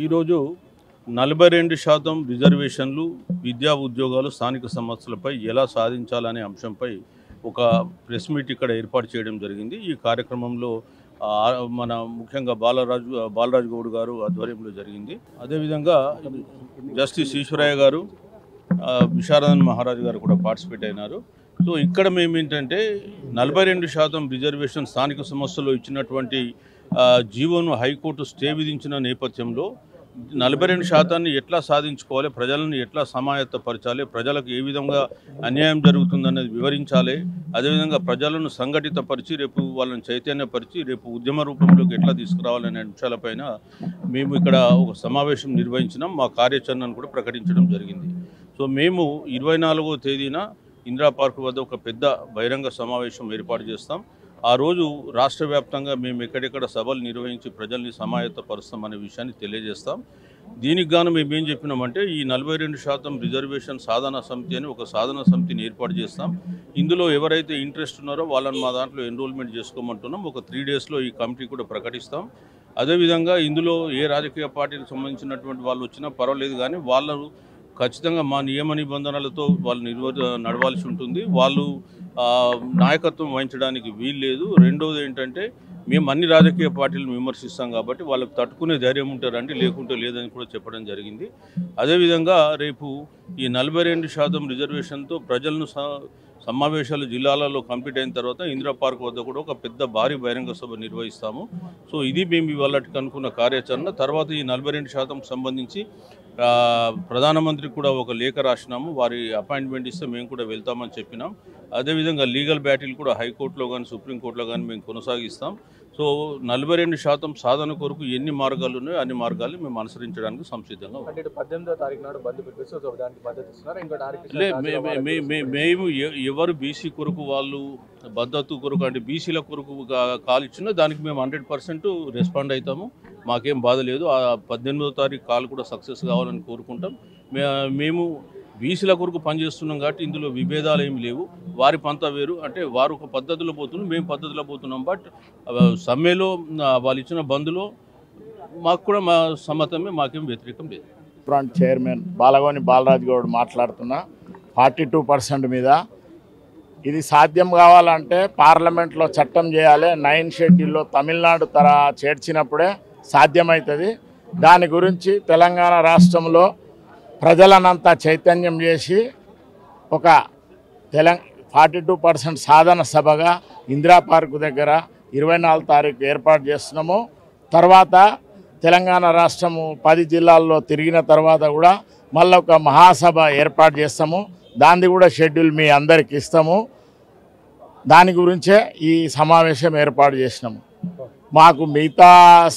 ఈరోజు 42% రిజర్వేషన్లు విద్యా ఉద్యోగాలు స్థానిక సంస్థలపై ఎలా సాధించాలనే అంశంపై ఒక ప్రెస్ మీట్ ఇక్కడ ఏర్పాటు చేయడం జరిగింది. ఈ కార్యక్రమంలో మన ముఖ్యంగా బాలరాజు గౌడ్ గారు ఆధ్వర్యంలో జరిగింది. అదేవిధంగా జస్టిస్ ఈశ్వరయ్య గారు, విశారదన్ మహారాజ్ గారు కూడా పార్టిసిపేట్ అయినారు. సో ఇక్కడ మేము ఏంటంటే 42% రిజర్వేషన్ స్థానిక సంస్థలో ఇచ్చినటువంటి జీవోను హైకోర్టు స్టే విధించిన నేపథ్యంలో 42% ఎట్లా సాధించుకోవాలి, ప్రజలను ఎట్లా సమాయత్తపరచాలి, ప్రజలకు ఏ విధంగా అన్యాయం జరుగుతుందనేది వివరించాలి, అదేవిధంగా ప్రజలను సంఘటితపరిచి రేపు వాళ్ళని చైతన్యపరిచి రేపు ఉద్యమ రూపంలోకి ఎట్లా తీసుకురావాలనే అంశాలపైన మేము ఇక్కడ ఒక సమావేశం నిర్వహించినాం. మా కార్యాచరణను కూడా ప్రకటించడం జరిగింది. సో మేము 24వ తేదీన ఇందిరా పార్క్ వద్ద ఒక పెద్ద బహిరంగ సమావేశం ఏర్పాటు చేస్తాం. ఆ రోజు రాష్ట్ర వ్యాప్తంగా మేము ఎక్కడెక్కడ సభలు నిర్వహించి ప్రజల్ని సమాయత్తపరుస్తామనే విషయాన్ని తెలియజేస్తాం. దీనికి గాను మేము ఏం చెప్పినామంటే ఈ 42% రిజర్వేషన్ సాధన సమితి అని ఒక సాధన సమితిని ఏర్పాటు చేస్తాం. ఇందులో ఎవరైతే ఇంట్రెస్ట్ ఉన్నారో వాళ్ళని మా దాంట్లో ఎన్రోల్మెంట్ చేసుకోమంటున్నాం. ఒక 3 డేస్లో ఈ కమిటీ కూడా ప్రకటిస్తాం. అదేవిధంగా ఇందులో ఏ రాజకీయ పార్టీకి సంబంధించినటువంటి వాళ్ళు వచ్చినా పర్వాలేదు, కానీ వాళ్ళు ఖచ్చితంగా మా నియమ నిబంధనలతో వాళ్ళు నడవాల్సి ఉంటుంది. వాళ్ళు నాయకత్వం వహించడానికి వీలు లేదు. రెండవది ఏంటంటే మేము అన్ని రాజకీయ పార్టీలను విమర్శిస్తాం కాబట్టి వాళ్ళకు తట్టుకునే ధైర్యం ఉంటారండి, లేకుంటే లేదని కూడా చెప్పడం జరిగింది. అదేవిధంగా రేపు ఈ 42% రిజర్వేషన్తో ప్రజలను సమావేశాలు జిల్లాలలో కంప్లీట్ అయిన తర్వాత ఇందిరా పార్క్ వద్ద కూడా ఒక పెద్ద భారీ బహిరంగ సభ నిర్వహిస్తాము. సో ఇది మేము ఇవాళకి అనుకున్న కార్యాచరణ. తర్వాత ఈ 42% సంబంధించి ప్రధానమంత్రికి కూడా ఒక లేఖ రాసినాము. వారి అపాయింట్మెంట్ ఇస్తే మేము కూడా వెళ్తామని చెప్పినాం. అదేవిధంగా లీగల్ బ్యాటిల్ కూడా హైకోర్టులో కానీ సుప్రీంకోర్టులో కానీ మేము కొనసాగిస్తాం. సో 42% సాధన కొరకు ఎన్ని మార్గాలు ఉన్నాయో అన్ని మార్గాలు మేము అనుసరించడానికి సంసిద్ధంగా మేము ఎవరు బీసీ కొరకు వాళ్ళు భద్రత కొరకు అంటే బీసీల కొరకు కాల్ ఇచ్చినా దానికి మేము 100% రెస్పాండ్ అవుతాము. మాకేం బాధ లేదు. ఆ 18వ తారీఖు కాల్ కూడా సక్సెస్ కావాలని కోరుకుంటాం. మేము బీసీల కొరకు పనిచేస్తున్నాం కాబట్టి ఇందులో విభేదాలు ఏమి లేవు. వారి పంత వేరు, అంటే వారు ఒక పద్ధతిలో పోతున్నాం, మేము పద్ధతిలో పోతున్నాం. బట్ సమ్మెలో వాళ్ళు ఇచ్చిన బంద్లో మాకు కూడా మా సమ్మతమే, మాకేం వ్యతిరేకం లేదు. చైర్మన్ బాలగోని బాలరాజు గౌడ్ మాట్లాడుతున్నా 42% మీద ఇది సాధ్యం కావాలంటే పార్లమెంట్లో చట్టం చేయాలి. 9 షెడ్యూల్లో తమిళనాడు చేర్చినప్పుడే సాధ్యమవుతుంది. దాని గురించి తెలంగాణ రాష్ట్రంలో ప్రజలనంతా చైతన్యం చేసి ఒక 42% సాధన సభగా ఇందిరా పార్కు దగ్గర 24 తారీఖు ఏర్పాటు చేస్తున్నాము. తర్వాత తెలంగాణ రాష్ట్రము 10 జిల్లాల్లో తిరిగిన తర్వాత కూడా మళ్ళీ ఒక మహాసభ ఏర్పాటు చేస్తాము. దాన్ని కూడా షెడ్యూల్ మీ అందరికి ఇస్తాము. దాని గురించే ఈ సమావేశం ఏర్పాటు చేసినాము. మాకు మిగతా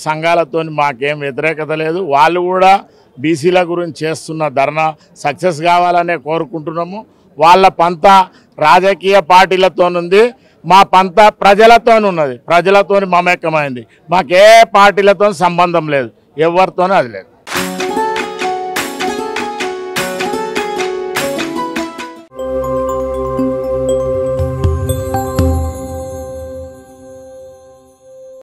సంఘాలతో మాకేం వ్యతిరేకత లేదు. వాళ్ళు కూడా బీసీల గురించి చేస్తున్న ధర్నా సక్సెస్ కావాలనే కోరుకుంటున్నాము. వాళ్ళ పంత రాజకీయ పార్టీలతోనుంది, మా పంత ప్రజలతోనున్నది. ప్రజలతోని మమేకమైంది. మాకే పార్టీలతో సంబంధం లేదు, ఎవరితోనూ అది లేదు.